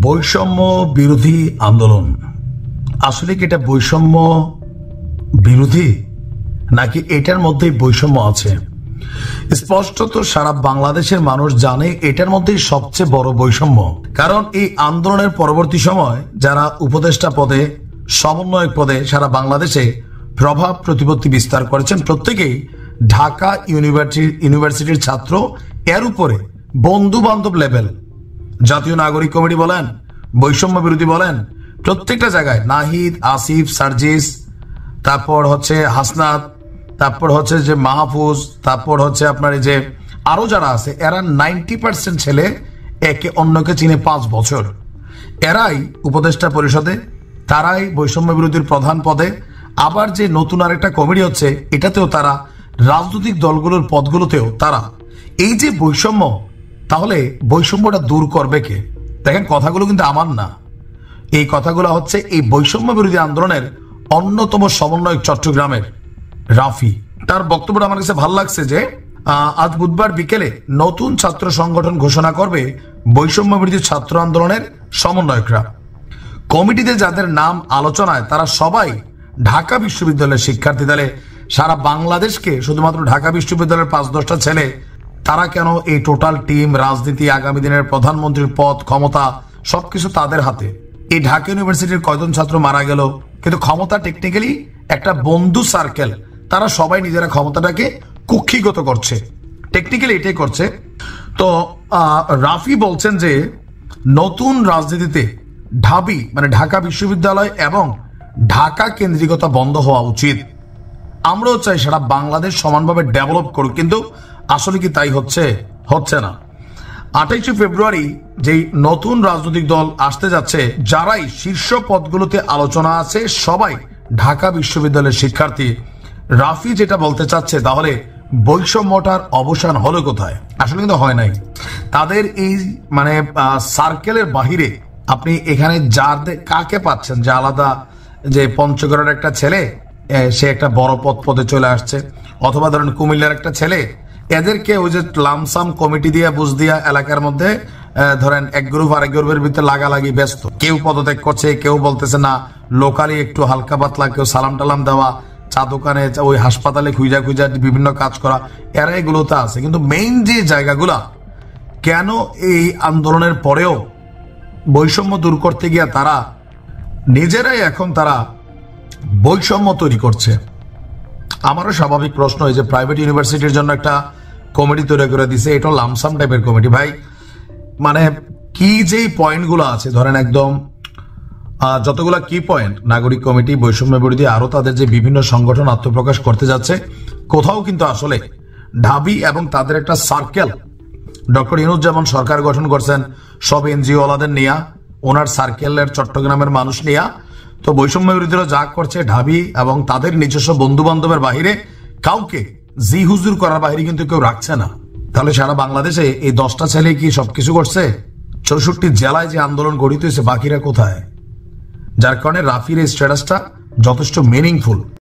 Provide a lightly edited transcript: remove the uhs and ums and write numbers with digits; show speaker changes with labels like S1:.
S1: বৈষম্য বিরোধী আন্দোলন আসলে কি এটা বৈষম্য বিরোধী নাকি এটার মধ্যেই বৈষম্য আছে? স্পষ্টত সারা বাংলাদেশের মানুষ জানে এটার মধ্যেই সবচেয়ে বড় বৈষম্য। কারণ এই আন্দোলনের পরবর্তী সময় যারা উপদেষ্টা পদে, সমন্বয়ক পদে সারা বাংলাদেশে প্রভাব প্রতিপত্তি বিস্তার করেছেন প্রত্যেকেই ঢাকা ইউনিভার্সিটির ছাত্র। এর উপরে বন্ধু বান্ধব লেভেল, জাতীয় নাগরিক কমিটি বলেন, বৈষম্য বিরোধী বলেন, প্রত্যেকটা জায়গায় নাহিদ, আসিফ, সার্জিস, তারপর হচ্ছে হাসনাত, তারপর হচ্ছে যে মাহফুজ, তারপর হচ্ছে আপনার এই যে আরো যারা আছে, এরা 90% ছেলে একে অন্যকে চিনে 5 বছর। এরাই উপদেষ্টা পরিষদে, তারাই বৈষম্য বিরোধীর প্রধান পদে। আবার যে নতুন আরেকটা কমিটি হচ্ছে, এটাতেও তারা, রাজনৈতিক দলগুলোর পদগুলোতেও তারা। এই যে বৈষম্য, তাহলে বৈষম্যটা দূর করবে কে? দেখেন, কথাগুলো কিন্তু আমার না, এই কথাগুলো হচ্ছে এই বৈষম্য বিরোধী আন্দোলনের অন্যতম সমন্বয়ক চট্টগ্রামের রাফি। তার বক্তব্যটা আমার কাছে ভালো লাগছে যে আজ বুধবার বিকেলে নতুন ছাত্র সংগঠন ঘোষণা করবে বৈষম্য বিরোধী ছাত্র আন্দোলনের সমন্বয়করা। কমিটিতে যাদের নাম আলোচনায় তারা সবাই ঢাকা বিশ্ববিদ্যালয়ের শিক্ষার্থী। দলে সারা বাংলাদেশকে শুধুমাত্র ঢাকা বিশ্ববিদ্যালয়ের 5-10টা ছেলে, তারা কেন এই টোটাল টিম, রাজনীতি, আগামী দিনের প্রধানমন্ত্রীর পদ, ক্ষমতা সবকিছু তাদের হাতে। এই ঢাকা ইউনিভার্সিটির কয়জন ছাত্র মারা গেল, কিন্তু ক্ষমতা টেকনিক্যালি একটা বন্ধু সার্কেল, তারা সবাই নিজেরা ক্ষমতাটাকে কুক্ষিগত করছে, টেকনিক্যালি এটাই করছে। তো রাফি বলছেন যে নতুন রাজনীতিতে ঢাবি মানে ঢাকা বিশ্ববিদ্যালয় এবং ঢাকা কেন্দ্রিকতা বন্ধ হওয়া উচিত। আমরাও চাই সারা বাংলাদেশ সমানভাবে ডেভেলপ করুক, কিন্তু আসলে কি তাই হচ্ছে? হচ্ছে না। 28শে ফেব্রুয়ারি যেই নতুন রাজনৈতিক দল আসতে যাচ্ছে, যারাই শীর্ষ পদগুলোতে আলোচনা আছে সবাই ঢাকা বিশ্ববিদ্যালয়ের শিক্ষার্থী। রাফি যেটা বলতে চাচ্ছে, তাহলে বৈষম্যটার অবসান হলো কোথায়? আসলে কিন্তু হয় নাই। তাদের এই মানে সার্কেলের বাহিরে আপনি এখানে কাকে পাচ্ছেন যে আলাদা, যে পঞ্চগড়ের একটা ছেলে সে একটা বড় পদে চলে আসছে, অথবা ধরেন কুমিল্লার একটা ছেলে, এদেরকে ওই যে লামসাম কমিটি দিয়ে বুঝ দিয়া এলাকার মধ্যে ধরেন এক গ্রুপ আরেক গ্রুপের ভিতরে লাগালাগি ব্যস্ত। কেউ পদত্যাগ করছে, কেউ বলতেছে না, লোকালি একটু হালকা পাতলা, কেউ সালাম টালাম দেওয়া, চা দোকানে, ওই হাসপাতালে খুঁজা বিভিন্ন কাজ করা, এরা এগুলোতে আছে। কিন্তু মেইন যে জায়গাগুলা, কেন এই আন্দোলনের পরেও বৈষম্য দূর করতে গিয়ে তারা নিজেরাই এখন তারা বৈষম্য তৈরি করছে? আমারও স্বাভাবিক প্রশ্ন, এই যে প্রাইভেট ইউনিভার্সিটির জন্য একটা কমিটি তৈরি করে দিছে, এটা লামসাম টাইপের কমিটি। ভাই মানে কি যেই পয়েন্টগুলো আছে, ধরেন একদম যতগুলা কি পয়েন্ট, নাগরিক কমিটি, বৈষম্য বিরোধী, আরো তাদের যে বিভিন্ন সংগঠন আত্মপ্রকাশ করতে যাচ্ছে, কোথাও কিন্তু আসলে ঢাবি এবং তাদের একটা সার্কেল, ডক্টর ইউনূস যেমন সরকার গঠন করছেন সব এনজিও ওয়ালাদের নিয়া, ওনার সার্কেলের চট্টগ্রামের মানুষ নিয়া, তো বৈষম্য বিরোধীরা যা করছে ঢাবি এবং তাদের নিজস্ব বন্ধু বান্ধবের বাহিরে কাউকে জি হুজুর করার বাহিরে কিন্তু কেউ রাখছে না। তাহলে সারা বাংলাদেশে এই 10টা ছেলে কি সবকিছু করছে? 64 জেলায় যে আন্দোলন গঠিত হয়েছে, বাকিরা কোথায়? যার কারণে রাফির এই স্ট্যাটাসটা যথেষ্ট মিনিংফুল।